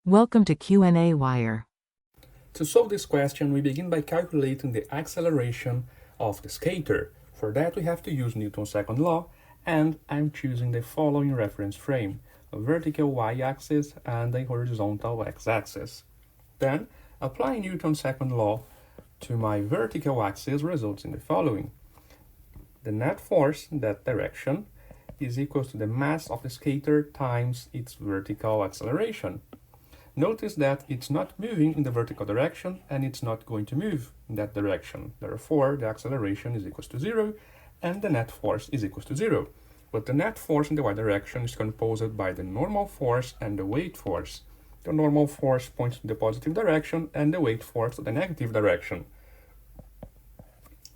Welcome to qnawire. To solve this question, we begin by calculating the acceleration of the skater. For that, we have to use Newton's second law, and I'm choosing the following reference frame: a vertical y-axis and a horizontal x-axis. Then, applying Newton's second law to my vertical axis results in the following. The net force in that direction is equal to the mass of the skater times its vertical acceleration. Notice that it's not moving in the vertical direction and it's not going to move in that direction. Therefore, the acceleration is equal to 0 and the net force is equal to 0. But the net force in the y direction is composed by the normal force and the weight force. The normal force points to the positive direction and the weight force to the negative direction.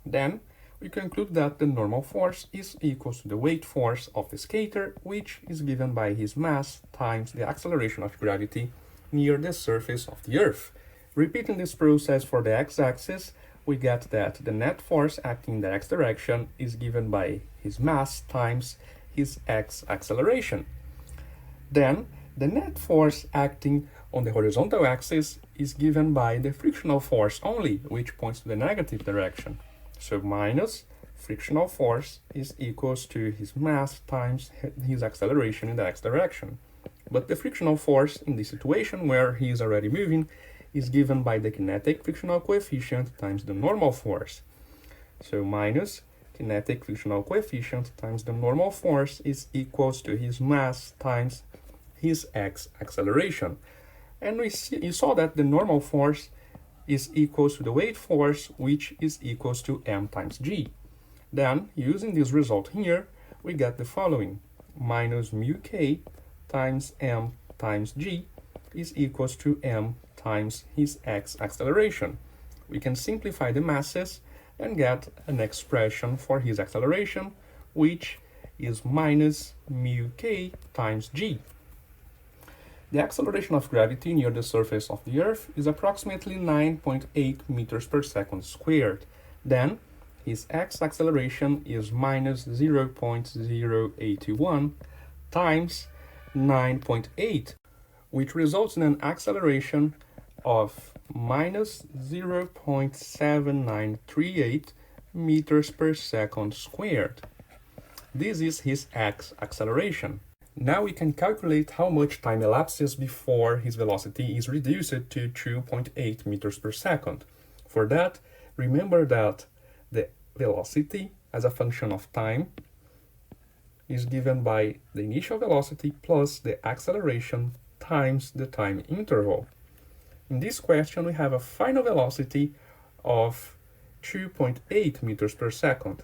Then, we conclude that the normal force is equal to the weight force of the skater, which is given by his mass times the acceleration of gravity near the surface of the Earth. Repeating this process for the x-axis, we get that the net force acting in the x direction is given by his mass times his x acceleration. Then, the net force acting on the horizontal axis is given by the frictional force only, which points to the negative direction. So minus frictional force is equals to his mass times his acceleration in the x direction. But the frictional force in the situation where he is already moving is given by the kinetic frictional coefficient times the normal force. So minus kinetic frictional coefficient times the normal force is equals to his mass times his x acceleration. And you saw that the normal force is equals to the weight force, which is equals to m times g. Then, using this result here, we get the following: minus mu k times m times g is equals to m times his x acceleration. We can simplify the masses and get an expression for his acceleration, which is minus mu k times g. The acceleration of gravity near the surface of the Earth is approximately 9.8 meters per second squared. Then, his x acceleration is minus 0.081 times 9.8, which results in an acceleration of minus 0.7938 meters per second squared. This is his x acceleration. Now we can calculate how much time elapses before his velocity is reduced to 2.8 meters per second. For that, remember that the velocity as a function of time is given by the initial velocity plus the acceleration times the time interval. In this question, we have a final velocity of 2.8 meters per second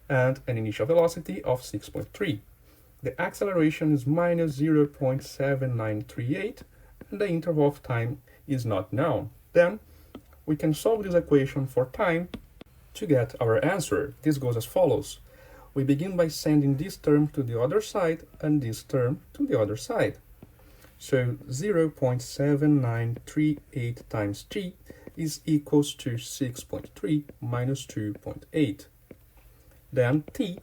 and an initial velocity of 6.3. The acceleration is minus 0.7938 and the interval of time is not known. Then, we can solve this equation for time to get our answer. This goes as follows. We begin by sending this term to the other side and this term to the other side. So 0.7938 times g is equals to 6.3 minus 2.8. Then t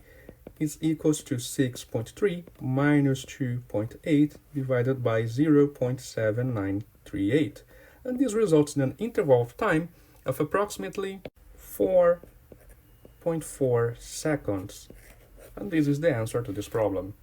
is equals to 6.3 minus 2.8 divided by 0.7938. And this results in an interval of time of approximately 4.4 seconds. And this is the answer to this problem.